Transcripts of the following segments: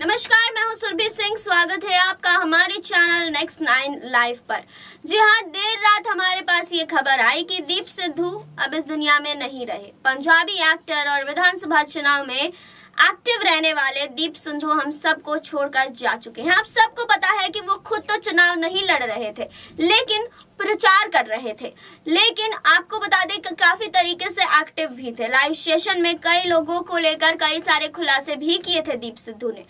नमस्कार, मैं हूं सुरभि सिंह। स्वागत है आपका हमारे चैनल नेक्स्ट 9 लाइव पर। जी हां, देर रात हमारे पास ये खबर आई कि दीप सिद्धू अब इस दुनिया में नहीं रहे। पंजाबी एक्टर और विधानसभा चुनाव में एक्टिव रहने वाले दीप सिद्धू हम सबको छोड़कर जा चुके हैं। आप सबको पता है कि वो खुद तो चुनाव नहीं लड़ रहे थे, लेकिन प्रचार कर रहे थे। लेकिन आपको बता दें कि काफी तरीके से एक्टिव भी थे। लाइव सेशन में कई लोगों को लेकर कई सारे खुलासे भी किए थे दीप सिद्धू ने।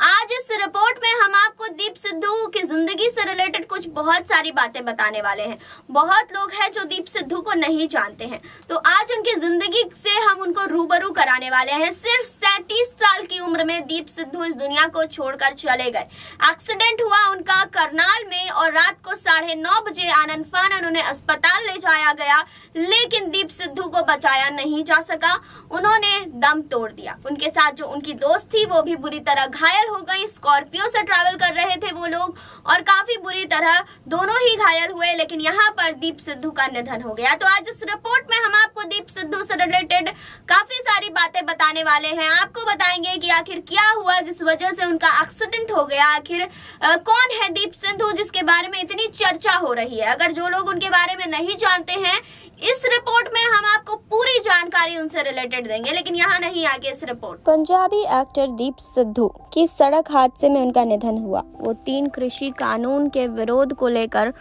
आज इस रिपोर्ट में हम आपको दीप सिद्धू की जिंदगी से रिलेटेड कुछ बहुत सारी बातें बताने वाले हैं। बहुत लोग हैं जो दीप सिद्धू को नहीं जानते हैं, तो आज उनकी जिंदगी से हम उनको रूबरू कराने वाले हैं। सिर्फ 37 साल की उम्र में दीप सिद्धू इस दुनिया को छोड़कर चले गए। एक्सीडेंट हुआ उनका करनाल में और रात को 9:30 बजे आनन फानन उन्हें अस्पताल ले जाया गया, लेकिन दीप सिद्धू को बचाया नहीं जा सका। उन्होंने दम तोड़ दिया। उनके साथ जो उनकी दोस्त थी वो भी बुरी तरह घायल हो गई। स्कॉर्पियो से ट्रैवल कर रहे थे वो लोग और काफी बुरी तरह दोनों ही घायल हुए, लेकिन यहाँ पर दीप सिद्धू का निधन हो गया। तो आज इस रिपोर्ट में हम आपको दीप सिद्धू से रिलेटेड काफी सारी बातें बताने वाले हैं। आपको बताएंगे कि आखिर क्या हुआ जिस वजह से उनका एक्सीडेंट हो गया। आखिर कौन है दीप सिद्धू जिसके बारे में इतनी चर्चा हो रही है। अगर जो लोग उनके बारे में नहीं जानते हैं, इस रिपोर्ट में हम आपको पूरी जानकारी उनसे रिलेटेड देंगे, लेकिन यहाँ नहीं आगे इस रिपोर्ट। पंजाबी एक्टर दीप सिद्धू की सड़क हादसे में उनका निधन हुआ। वो 3 कृषि कानून के विरोध को लेकर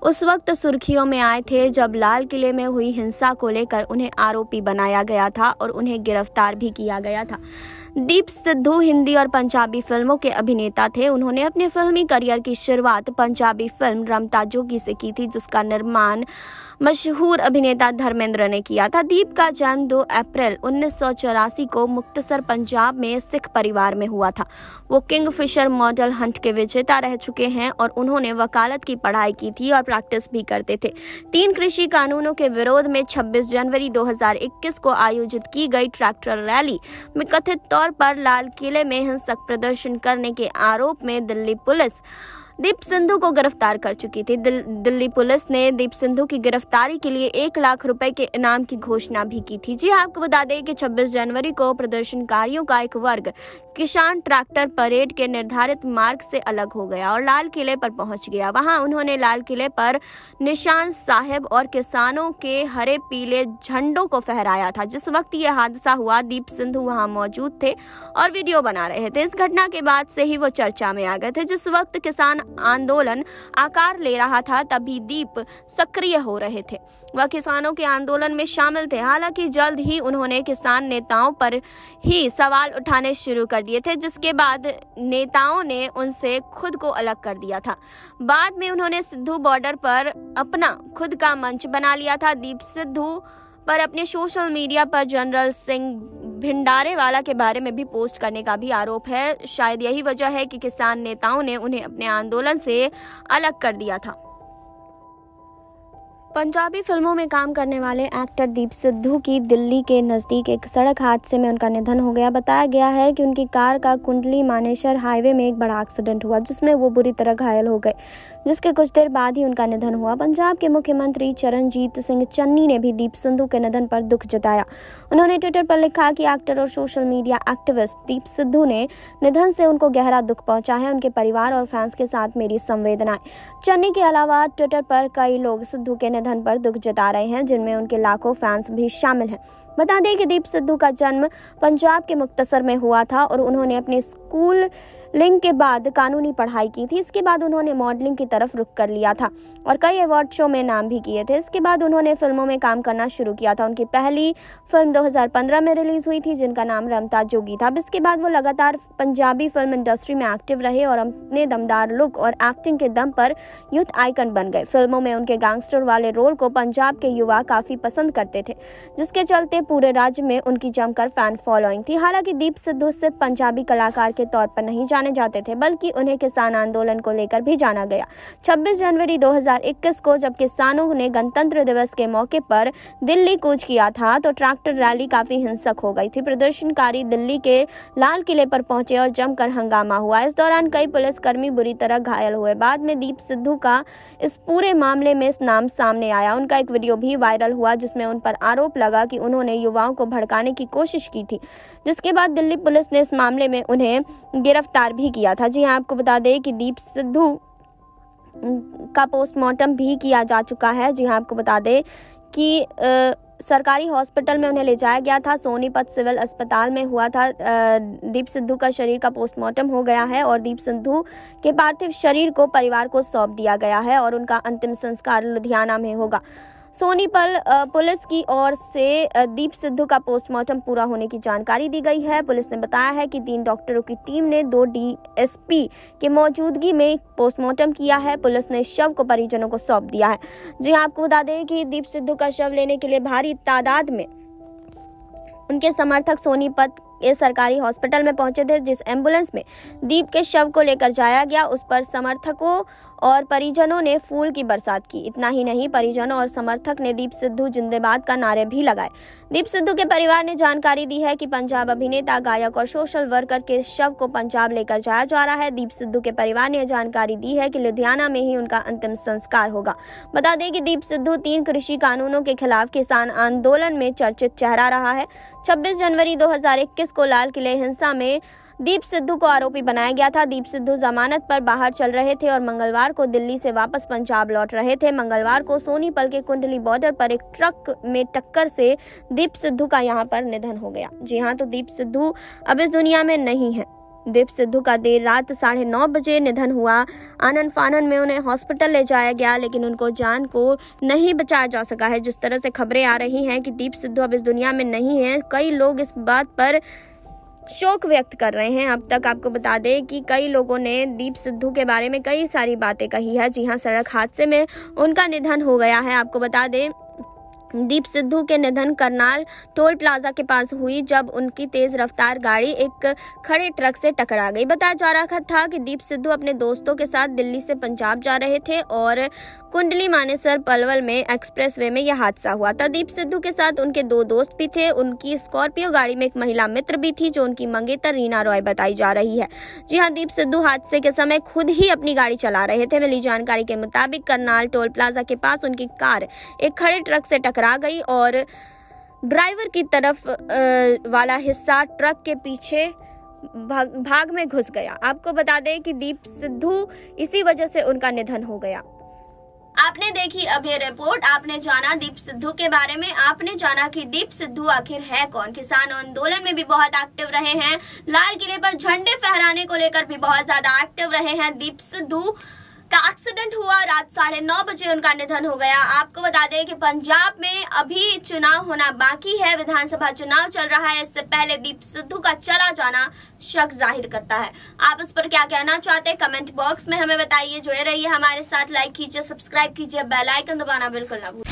उस वक्त सुर्खियों में आए थे जब लाल किले में हुई हिंसा को लेकर उन्हें आरोपी बनाया गया था और उन्हें गिरफ्तार भी किया गया था। दीप सिद्धू हिंदी और पंजाबी फिल्मों के अभिनेता थे। उन्होंने अपने फिल्मी करियर की शुरुआत पंजाबी फिल्म रमता जोगी से की थी, जिसका निर्माण मशहूर अभिनेता धर्मेंद्र ने किया था। दीप का जन्म 2 अप्रैल 1984 को मुक्तसर पंजाब में सिख परिवार में हुआ था। वो किंगफिशर मॉडल हंट के विजेता रह चुके हैं और उन्होंने वकालत की पढ़ाई की थी और प्रैक्टिस भी करते थे। 3 कृषि कानूनों के विरोध में 26 जनवरी 2021 को आयोजित की गई ट्रैक्टर रैली में कथित तौर पर लाल किले में हिंसक प्रदर्शन करने के आरोप में दिल्ली पुलिस दीप सिद्धू को गिरफ्तार कर चुकी थी। दिल्ली पुलिस ने दीप सिद्धू की गिरफ्तारी के लिए 1 लाख रुपए के इनाम की घोषणा भी की थी। जी आपको बता दें कि 26 जनवरी को प्रदर्शनकारियों का एक वर्ग किसान ट्रैक्टर परेड के निर्धारित मार्ग से अलग हो गया और लाल किले पर पहुंच गया। वहां उन्होंने लाल किले पर निशान साहिब और किसानों के हरे पीले झंडों को फहराया था। जिस वक्त ये हादसा हुआ, दीप सिद्धू वहां मौजूद थे और वीडियो बना रहे थे। इस घटना के बाद से ही वो चर्चा में आ गए थे। जिस वक्त किसान आंदोलन आकार ले रहा था, तभी दीप सक्रिय हो रहे थे। वह किसानों के आंदोलन में शामिल थे। हालांकि जल्द ही उन्होंने किसान नेताओं पर ही सवाल उठाने शुरू कर दिए थे, जिसके बाद नेताओं ने उनसे खुद को अलग कर दिया था। बाद में उन्होंने सिद्धू बॉर्डर पर अपना खुद का मंच बना लिया था। दीप सिद्धू पर अपने सोशल मीडिया पर जनरल सिंह भिंडारेवाला के बारे में भी पोस्ट करने का भी आरोप है। शायद यही वजह है कि किसान नेताओं ने उन्हें अपने आंदोलन से अलग कर दिया था। पंजाबी फिल्मों में काम करने वाले एक्टर दीप सिद्धू की दिल्ली के नज़दीक एक सड़क हादसे में उनका निधन हो गया। बताया गया है कि उनकी कार का कुंडली मानेसर हाईवे में एक बड़ा एक्सीडेंट हुआ, जिसमें वो बुरी तरह घायल हो गए, जिसके कुछ देर बाद ही उनका निधन हुआ। पंजाब के मुख्यमंत्री चरणजीत सिंह चन्नी ने भी दीप सिद्धू के निधन पर दुख जताया। उन्होंने ट्विटर पर लिखा कि एक्टर और social media activist Deep Sidhu ने निधन से उनको गहरा दुख पहुंचा है। उनके परिवार और फैंस के साथ मेरी संवेदनाएं। चन्नी के अलावा ट्विटर पर कई लोग सिद्धू के निधन पर दुख जता रहे हैं, जिनमें उनके लाखों फैंस भी शामिल हैं। बता दें कि दीप सिद्धू का जन्म पंजाब के मुक्तसर में हुआ था और उन्होंने अपने स्कूल लिंग के बाद कानूनी पढ़ाई की थी। इसके बाद उन्होंने मॉडलिंग की तरफ रुख कर लिया था और कई अवार्ड शो में नाम भी किए थे। इसके बाद उन्होंने फिल्मों में काम करना शुरू किया था। उनकी पहली फिल्म 2015 में रिलीज हुई थी, जिनका नाम रमता जोगी था। इसके बाद वो लगातार पंजाबी फिल्म इंडस्ट्री में एक्टिव रहे और अपने दमदार लुक और एक्टिंग के दम पर यूथ आइकन बन गए। फिल्मों में उनके गैंगस्टर वाले रोल को पंजाब के युवा काफी पसंद करते थे, जिसके चलते पूरे राज्य में उनकी जमकर फैन फॉलोइंग थी। हालांकि दीप सिद्धू सिर्फ पंजाबी कलाकार के तौर पर नहीं जाने जाते थे, बल्कि उन्हें किसान आंदोलन को लेकर भी जाना गया। 26 जनवरी 2021 को जब किसानों ने गणतंत्र दिवस के मौके पर दिल्ली कूच किया था, तो ट्रैक्टर रैली काफी हिंसक हो गई थी। प्रदर्शनकारी दिल्ली के लाल किले पर पहुंचे और जमकर हंगामा हुआ। इस दौरान कई पुलिसकर्मी बुरी तरह घायल हुए। बाद में दीप सिद्धू का इस पूरे मामले में नाम सामने आया। उनका एक वीडियो भी वायरल हुआ, जिसमें उन पर आरोप लगा कि उन्होंने युवाओं को भड़काने की कोशिश की थी, जिसके बाद दिल्ली पुलिस ने इस मामले में उन्हें गिरफ्तार संस्कार भी किया था। जी हाँ, आपको बता दें कि दीप सिद्धू का पोस्टमार्टम भी किया जा चुका है। जी हाँ, आपको बता दें कि सरकारी हॉस्पिटल में उन्हें ले जाया गया था। सोनीपत सिविल अस्पताल में हुआ था। दीप सिद्धू का शरीर का पोस्टमार्टम हो गया है और दीप सिद्धू के पार्थिव शरीर को परिवार को सौंप दिया गया है और उनका अंतिम संस्कार लुधियाना में होगा। सोनीपत पुलिस की ओर से दीप सिद्धू का पोस्टमार्टम पूरा होने की जानकारी दी गई है। पुलिस ने बताया है कि 3 डॉक्टरों की टीम ने 2 डीएसपी के मौजूदगी में पोस्टमार्टम किया है। पुलिस ने शव को परिजनों को सौंप दिया है। जी हाँ, आपको बता दें कि दीप सिद्धू का शव लेने के लिए भारी तादाद में उनके समर्थक सोनीपत के सरकारी हॉस्पिटल में पहुंचे थे। जिस एम्बुलेंस में दीप के शव को लेकर जाया गया उस पर समर्थकों और परिजनों ने फूल की बरसात की। इतना ही नहीं, परिजनों और समर्थक ने दीप सिद्धू जिंदाबाद का नारे भी लगाए। दीप सिद्धू के परिवार ने जानकारी दी है कि पंजाब अभिनेता, गायक और सोशल वर्कर के शव को पंजाब लेकर जाया जा रहा है। दीप सिद्धू के परिवार ने जानकारी दी है कि लुधियाना में ही उनका अंतिम संस्कार होगा। बता दें कि दीप सिद्धू 3 कृषि कानूनों के खिलाफ किसान आंदोलन में चर्चित चेहरा रहा है। 26 जनवरी 2021 को लाल किले हिंसा में दीप सिद्धू को आरोपी बनाया गया था। दीप सिद्धू जमानत पर बाहर चल रहे थे और मंगलवार को दिल्ली से वापस पंजाब लौट रहे थे। मंगलवार को सोनीपत के कुंडली बॉर्डर पर एक ट्रक में टक्कर से दीप सिद्धू का यहां पर निधन हो गया। जी हां, तो दीप सिद्धू अब इस दुनिया में नहीं है। दीप सिद्धू का देर रात 9:30 बजे निधन हुआ। आनन फानन में उन्हें हॉस्पिटल ले जाया गया लेकिन उनको जान को नहीं बचाया जा सका है। जिस तरह से खबरें आ रही हैं कि दीप सिद्धू अब इस दुनिया में नहीं है, कई लोग इस बात पर शोक व्यक्त कर रहे हैं। अब तक आपको बता दें कि कई लोगों ने दीप सिद्धू के बारे में कई सारी बातें कही है। जी हाँ, सड़क हादसे में उनका निधन हो गया है। आपको बता दें दीप सिद्धू के निधन करनाल टोल प्लाजा के पास हुई जब उनकी तेज रफ्तार गाड़ी एक खड़े ट्रक से टकरा गई। बताया जा रहा था कि दीप सिद्धू अपने दोस्तों के साथ दिल्ली से पंजाब जा रहे थे और कुंडली मानेसर पलवल में एक्सप्रेसवे में यह हादसा हुआ था। दीप सिद्धू के साथ उनके 2 दोस्त भी थे। उनकी स्कॉर्पियो गाड़ी में एक महिला मित्र भी थी जो उनकी मंगेतर रीना रॉय बताई जा रही है। जी हाँ, दीप सिद्धू हादसे के समय खुद ही अपनी गाड़ी चला रहे थे। मिली जानकारी के मुताबिक करनाल टोल प्लाजा के पास उनकी कार एक खड़े ट्रक से टकरा गई और ड्राइवर की तरफ वाला हिस्सा ट्रक के पीछे भाग में घुस गया। आपको बता दें कि दीप सिद्धू इसी वजह से उनका निधन हो गया। आपने देखी अब ये रिपोर्ट, आपने जाना दीप सिद्धू के बारे में, आपने जाना कि दीप सिद्धू आखिर है कौन। किसान आंदोलन में भी बहुत एक्टिव रहे हैं, लाल किले पर झंडे फहराने को लेकर भी बहुत ज्यादा एक्टिव रहे हैं। दीप सिद्धू का एक्सीडेंट हुआ, रात 9:30 बजे उनका निधन हो गया। आपको बता दें कि पंजाब में अभी चुनाव होना बाकी है, विधानसभा चुनाव चल रहा है। इससे पहले दीप सिद्धू का चला जाना शक जाहिर करता है। आप इस पर क्या कहना चाहते हैं कमेंट बॉक्स में हमें बताइए। जुड़े रहिए हमारे साथ, लाइक कीजिए, सब्सक्राइब कीजिए, बेल आइकन दबाना बिल्कुल ना भूलिए।